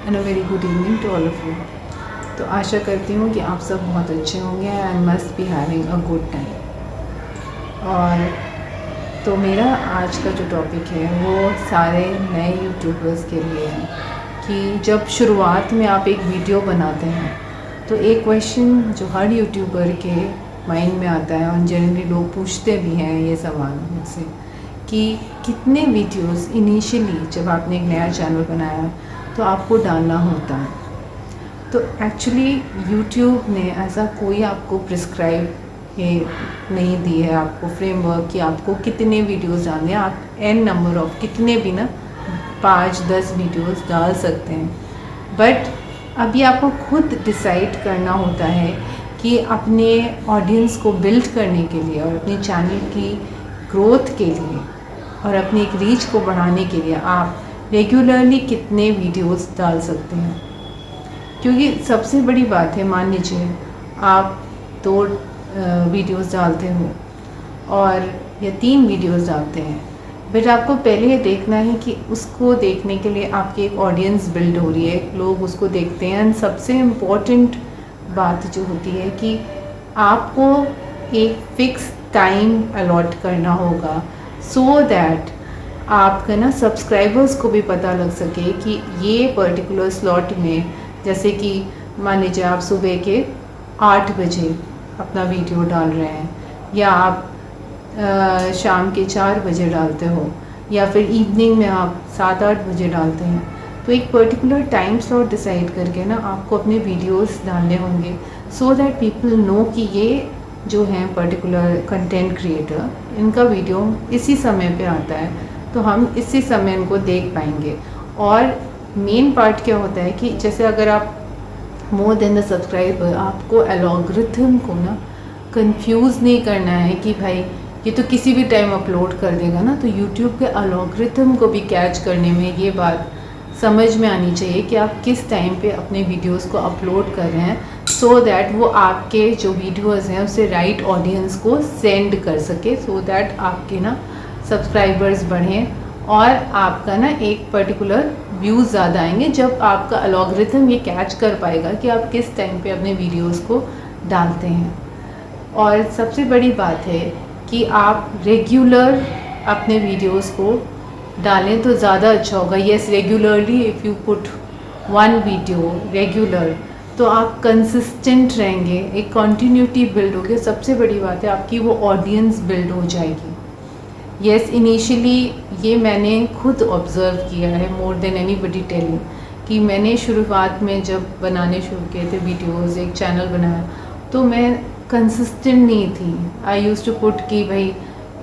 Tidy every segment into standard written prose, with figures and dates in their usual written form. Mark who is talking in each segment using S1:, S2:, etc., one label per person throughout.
S1: And a very good evening to all of you. तो आशा करती हूँ कि आप सब बहुत अच्छे होंगे and must be having a good time. और तो मेरा आज का जो टॉपिक है वो सारे नए यूट्यूबर्स के लिए है कि जब शुरुआत में आप एक वीडियो बनाते हैं तो एक क्वेश्चन जो हर यूट्यूबर के माइंड में आता है और जनरली लोग पूछते भी हैं ये सवाल मुझसे कि कितने वीडियोस इनिशियली जब आपने एक नया चैनल बनाया तो आपको डालना होता है। तो एक्चुअली यूट्यूब ने ऐसा कोई आपको प्रिस्क्राइब ये नहीं दी है आपको फ्रेमवर्क कि आपको कितने वीडियोस डालने हैं। आप एन नंबर ऑफ कितने भी ना 5-10 वीडियोस डाल सकते हैं, बट अभी आपको खुद डिसाइड करना होता है कि अपने ऑडियंस को बिल्ड करने के लिए और अपने चैनल की ग्रोथ के लिए और अपनी एक रीच को बढ़ाने के लिए आप रेगुलरली कितने वीडियोस डाल सकते हैं। क्योंकि सबसे बड़ी बात है, मान लीजिए आप 2 वीडियोस डालते हो और या 3 वीडियोस डालते हैं, बट आपको पहले ये देखना है कि उसको देखने के लिए आपकी एक ऑडियंस बिल्ड हो रही है, लोग उसको देखते हैं। एंड सबसे इम्पोर्टेंट बात जो होती है कि आपको एक फ़िक्स टाइम अलॉट करना होगा सो दैट आपका ना सब्सक्राइबर्स को भी पता लग सके कि ये पर्टिकुलर स्लॉट में, जैसे कि मान लीजिए आप सुबह के 8 बजे अपना वीडियो डाल रहे हैं या आप शाम के 4 बजे डालते हो या फिर इवनिंग में आप 7-8 बजे डालते हैं, तो एक पर्टिकुलर टाइम स्लॉट डिसाइड करके ना आपको अपने वीडियोस डालने होंगे सो दैट पीपल नो कि ये जो हैं पर्टिकुलर कंटेंट क्रिएटर, इनका वीडियो इसी समय पे आता है, तो हम इसी समय इनको देख पाएंगे। और मेन पार्ट क्या होता है कि जैसे अगर आप मोर देन द सब्सक्राइबर, आपको एल्गोरिथम को ना कंफ्यूज नहीं करना है कि भाई ये तो किसी भी टाइम अपलोड कर देगा ना, तो यूट्यूब के एल्गोरिथम को भी कैच करने में ये बात समझ में आनी चाहिए कि आप किस टाइम पे अपने वीडियोस को अपलोड कर रहे हैं सो दैट वो आपके जो वीडियोस हैं उसे राइट ऑडियंस को सेंड कर सके, सो दैट आपके ना सब्सक्राइबर्स बढ़ें और आपका ना एक पर्टिकुलर व्यूज़ ज़्यादा आएंगे जब आपका एल्गोरिथम ये कैच कर पाएगा कि आप किस टाइम पे अपने वीडियोस को डालते हैं। और सबसे बड़ी बात है कि आप रेगुलर अपने वीडियोस को डालें तो ज़्यादा अच्छा होगा। Yes, regularly if you put 1 video regular तो आप कंसिस्टेंट रहेंगे, एक कंटिन्यूटी बिल्ड होगी। सबसे बड़ी बात है आपकी वो ऑडियंस बिल्ड हो जाएगी। येस, इनिशियली ये मैंने खुद ऑब्ज़र्व किया है मोर देन एनीबडी टेलिंग कि मैंने शुरुआत में जब बनाने शुरू किए थे वीडियोस, एक चैनल बनाया, तो मैं कंसिस्टेंट नहीं थी। आई यूज़ टू पुट कि भाई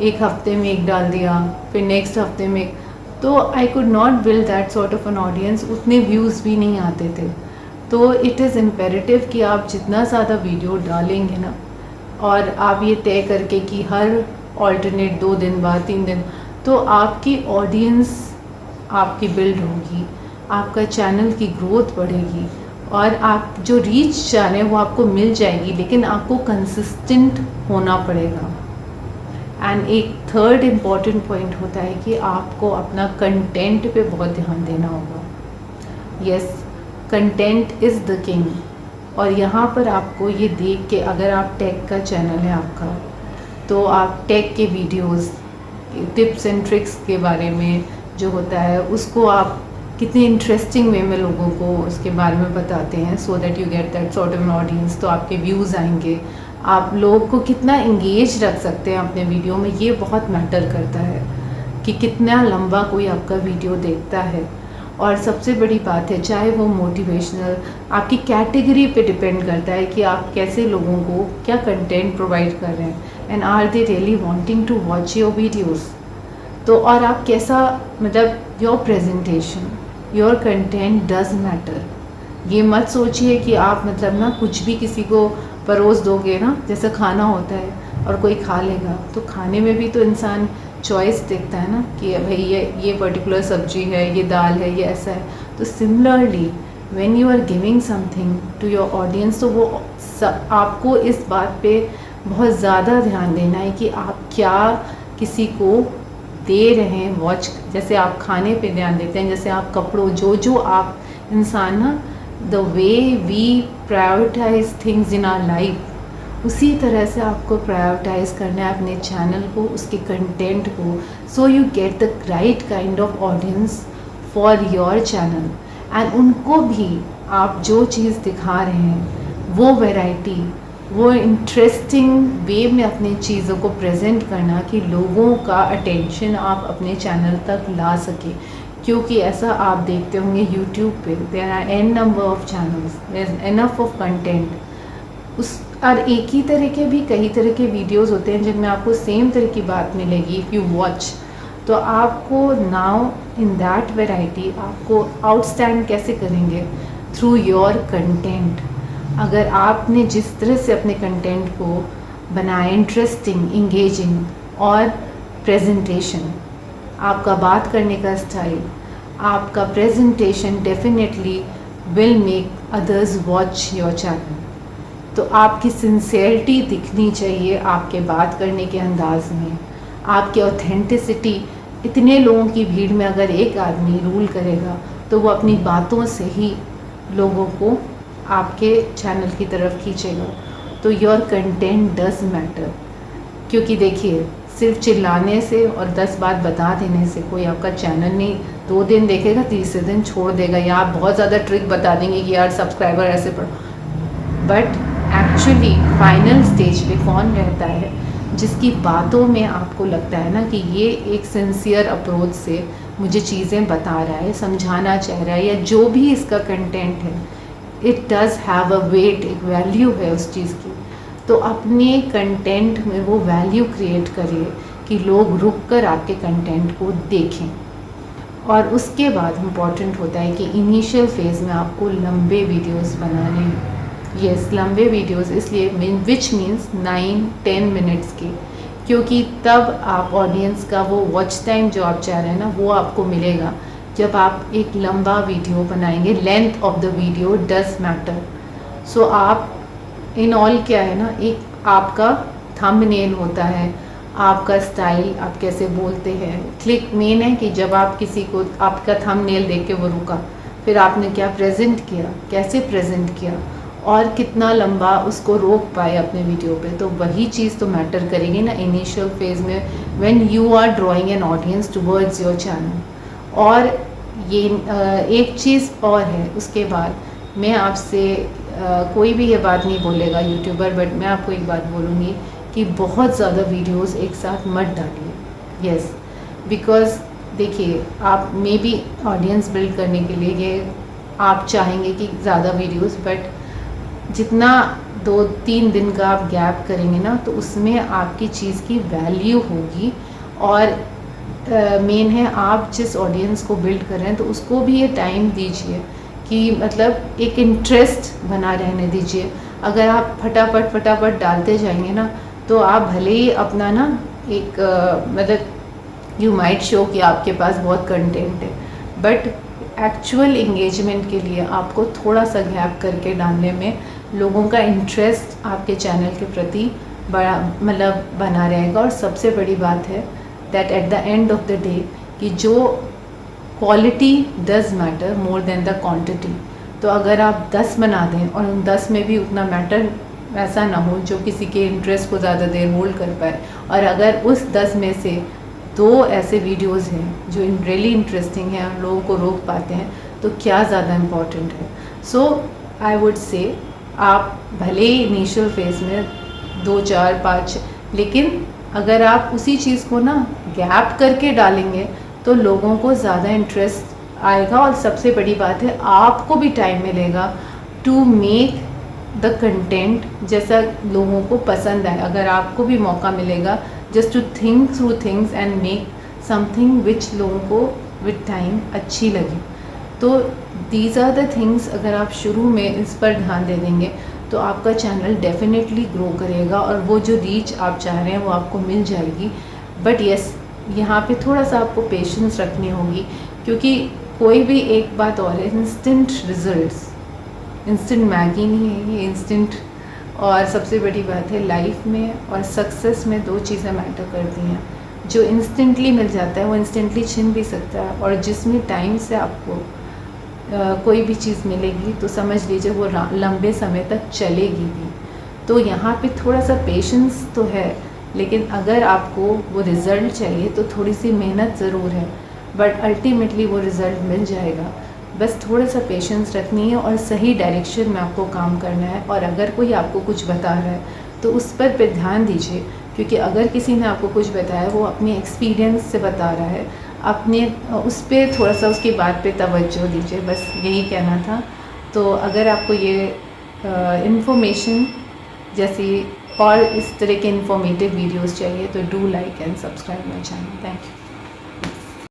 S1: एक हफ्ते में एक डाल दिया, फिर नेक्स्ट हफ्ते में एक, तो I could not build that sort of an audience, उतने व्यूज़ भी नहीं आते थे। तो इट इज़ इम्पेरेटिव कि आप जितना ज़्यादा वीडियो डालेंगे ना, और आप ये तय करके कि हर ऑल्टरनेट 2 दिन बाद 3 दिन, तो आपकी ऑडियंस आपकी बिल्ड होगी, आपका चैनल की ग्रोथ बढ़ेगी और आप जो रीच चाह रहे हैं वो आपको मिल जाएगी, लेकिन आपको कंसिस्टेंट होना पड़ेगा। एंड एक थर्ड इम्पॉर्टेंट पॉइंट होता है कि आपको अपना कंटेंट पे बहुत ध्यान देना होगा। Yes, content is the king. और यहाँ पर आपको ये देख के, अगर आप टेक का चैनल है आपका, तो आप टेक के वीडियोस, टिप्स एंड ट्रिक्स के बारे में जो होता है उसको आप कितने इंटरेस्टिंग वे में लोगों को उसके बारे में बताते हैं so that you get that sort of an audience, तो आपके व्यूज़ आएंगे। आप लोगों को कितना इंगेज रख सकते हैं अपने वीडियो में, ये बहुत मैटर करता है कि कितना लंबा कोई आपका वीडियो देखता है। और सबसे बड़ी बात है, चाहे वो मोटिवेशनल, आपकी कैटेगरी पे डिपेंड करता है कि आप कैसे लोगों को क्या कंटेंट प्रोवाइड कर रहे हैं and are they really wanting to watch your videos. तो और आप कैसा, मतलब your presentation, your content does matter. ये मत सोचिए कि आप मतलब ना कुछ भी किसी को परोस दोगे ना, जैसे खाना होता है और कोई खा लेगा, तो खाने में भी तो इंसान चॉइस देखता है ना कि भाई ये पर्टिकुलर सब्जी है, ये दाल है, ये ऐसा है। तो similarly when you are giving something to your audience, तो वो आपको इस बात पे बहुत ज़्यादा ध्यान देना है कि आप क्या किसी को दे रहे हैं वॉच। जैसे आप खाने पे ध्यान देते हैं, जैसे आप कपड़ों, जो आप इंसान ना the way we prioritise things in our life, उसी तरह से आपको प्रायोरिटाइज करना है अपने चैनल को, उसके कंटेंट को, so you get the right kind of audience for your channel. And उनको भी आप जो चीज़ दिखा रहे हैं वो वैरायटी, वो इंटरेस्टिंग वे में अपनी चीज़ों को प्रेजेंट करना कि लोगों का अटेंशन आप अपने चैनल तक ला सके। क्योंकि ऐसा आप देखते होंगे यूट्यूब पे there are an number of channels, there is enough of content उस, और एक ही तरह के भी कई तरह के वीडियोस होते हैं जिनमें आपको सेम तरह की बात मिलेगी इफ़ यू वॉच। तो आपको नाउ इन दैट वैरायटी आपको आउटस्टैंड कैसे करेंगे? Through your content. अगर आपने जिस तरह से अपने कंटेंट को बनाया इंटरेस्टिंग, इंगेजिंग और प्रेजेंटेशन, आपका बात करने का स्टाइल, आपका presentation definitely will make others watch your channel. तो आपकी सिंसेरिटी दिखनी चाहिए आपके बात करने के अंदाज में, आपकी ऑथेंटिसिटी। इतने लोगों की भीड़ में अगर एक आदमी रूल करेगा तो वो अपनी बातों से ही लोगों को आपके चैनल की तरफ खींचेगा। तो योर कंटेंट डज मैटर। क्योंकि देखिए, सिर्फ चिल्लाने से और 10 बात बता देने से कोई आपका चैनल नहीं 2 दिन देखेगा, तीसरे दिन छोड़ देगा, या आप बहुत ज़्यादा ट्रिक बता देंगे कि यार सब्सक्राइबर ऐसे पढ़ो। बट एक्चुअली फाइनल स्टेज पे कौन रहता है जिसकी बातों में आपको लगता है ना कि ये एक सिंसियर अप्रोच से मुझे चीज़ें बता रहा है, समझाना चाह रहा है, या जो भी इसका कंटेंट है, it does have a weight, एक वैल्यू है उस चीज़ की। तो अपने कंटेंट में वो वैल्यू क्रिएट करिए कि लोग रुक कर आपके कंटेंट को देखें। और उसके बाद इम्पॉर्टेंट होता है कि इनिशियल फेज़ में आपको लंबे वीडियोस बनाने हैं। यस, लंबे वीडियोस इसलिए विच मीन्स 9-10 मिनट्स के, क्योंकि तब आप ऑडियंस का वो वॉच टाइम जो आप चाह रहे हैं ना वो आपको मिलेगा जब आप एक लंबा वीडियो बनाएंगे। Length of the video does matter. So आप इन ऑल क्या है ना, एक आपका थंबनेल होता है, आपका स्टाइल, आप कैसे बोलते हैं। क्लिक मेन है कि जब आप किसी को आपका थंबनेल देख के वो रुका, फिर आपने क्या प्रेजेंट किया, कैसे प्रेजेंट किया और कितना लंबा उसको रोक पाए अपने वीडियो पे। तो वही चीज़ तो मैटर करेगी ना इनिशियल फेज़ में when you are drawing an audience towards your channel. और ये एक चीज़ और है, उसके बाद मैं आपसे कोई भी ये बात नहीं बोलेगा यूट्यूबर, बट मैं आपको एक बात बोलूँगी कि बहुत ज़्यादा वीडियोस एक साथ मत डालिए। यस, बिकॉज़ देखिए, आप मे बी ऑडियंस बिल्ड करने के लिए ये आप चाहेंगे कि ज़्यादा वीडियोस, बट जितना 2-3 दिन का आप गैप करेंगे ना तो उसमें आपकी चीज़ की वैल्यू होगी। और मेन है आप जिस ऑडियंस को बिल्ड कर रहे हैं तो उसको भी ये टाइम दीजिए कि मतलब एक इंटरेस्ट बना रहने दीजिए। अगर आप फटाफट डालते जाएंगे ना तो आप भले ही अपना ना एक मतलब यू माइट शो कि आपके पास बहुत कंटेंट है, बट एक्चुअल इंगेजमेंट के लिए आपको थोड़ा सा गैप करके डालने में लोगों का इंटरेस्ट आपके चैनल के प्रति बड़ा मतलब बना रहेगा। और सबसे बड़ी बात है that at the end of the day कि जो quality does matter more than the quantity. तो अगर आप 10 बना दें और उन 10 में भी उतना मैटर ऐसा ना हो जो किसी के इंटरेस्ट को ज़्यादा देर होल्ड कर पाए, और अगर उस 10 में से 2 ऐसे वीडियोस हैं जो रियली इंटरेस्टिंग हैं और लोगों को रोक पाते हैं, तो क्या ज़्यादा इम्पॉर्टेंट है। सो आई वुड से आप भले ही इनिशियल फेज़ में 2, 4, 5, लेकिन अगर आप उसी चीज़ को ना गैप करके डालेंगे तो लोगों को ज़्यादा इंटरेस्ट आएगा। और सबसे बड़ी बात है आपको भी टाइम मिलेगा टू मेक द कंटेंट जैसा लोगों को पसंद आए। अगर आपको भी मौका मिलेगा just to think through things and make something which लोगों को विद टाइम अच्छी लगे। तो दीज आर द थिंग्स, अगर आप शुरू में इस पर ध्यान दे देंगे तो आपका चैनल डेफिनेटली ग्रो करेगा और वो जो रीच आप चाह रहे हैं वो आपको मिल जाएगी। बट येस, यहाँ पे थोड़ा सा आपको पेशेंस रखनी होगी, क्योंकि कोई भी एक बात और है, इंस्टेंट रिजल्ट्स, इंस्टेंट मैगी नहीं है ये, इंस्टेंट। और सबसे बड़ी बात है लाइफ में और सक्सेस में 2 चीज़ें मैटर करती हैं। जो इंस्टेंटली मिल जाता है वो इंस्टेंटली छिन भी सकता है, और जिसमें टाइम से आपको कोई भी चीज़ मिलेगी तो समझ लीजिए वो लंबे समय तक चलेगी भी। तो यहाँ पे थोड़ा सा पेशेंस तो है, लेकिन अगर आपको वो रिज़ल्ट चाहिए तो थोड़ी सी मेहनत ज़रूर है, बट अल्टीमेटली वो रिज़ल्ट मिल जाएगा। बस थोड़ा सा पेशेंस रखनी है और सही डायरेक्शन में आपको काम करना है। और अगर कोई आपको कुछ बता रहा है तो उस पर ध्यान दीजिए, क्योंकि अगर किसी ने आपको कुछ बताया वो अपने एक्सपीरियंस से बता रहा है, अपने उस पर थोड़ा सा उसकी बात पे तवज्जो दीजिए। बस यही कहना था। तो अगर आपको ये इन्फॉर्मेशन जैसी और इस तरह के इन्फॉर्मेटिव वीडियोस चाहिए तो do like and subscribe my channel. Thank you.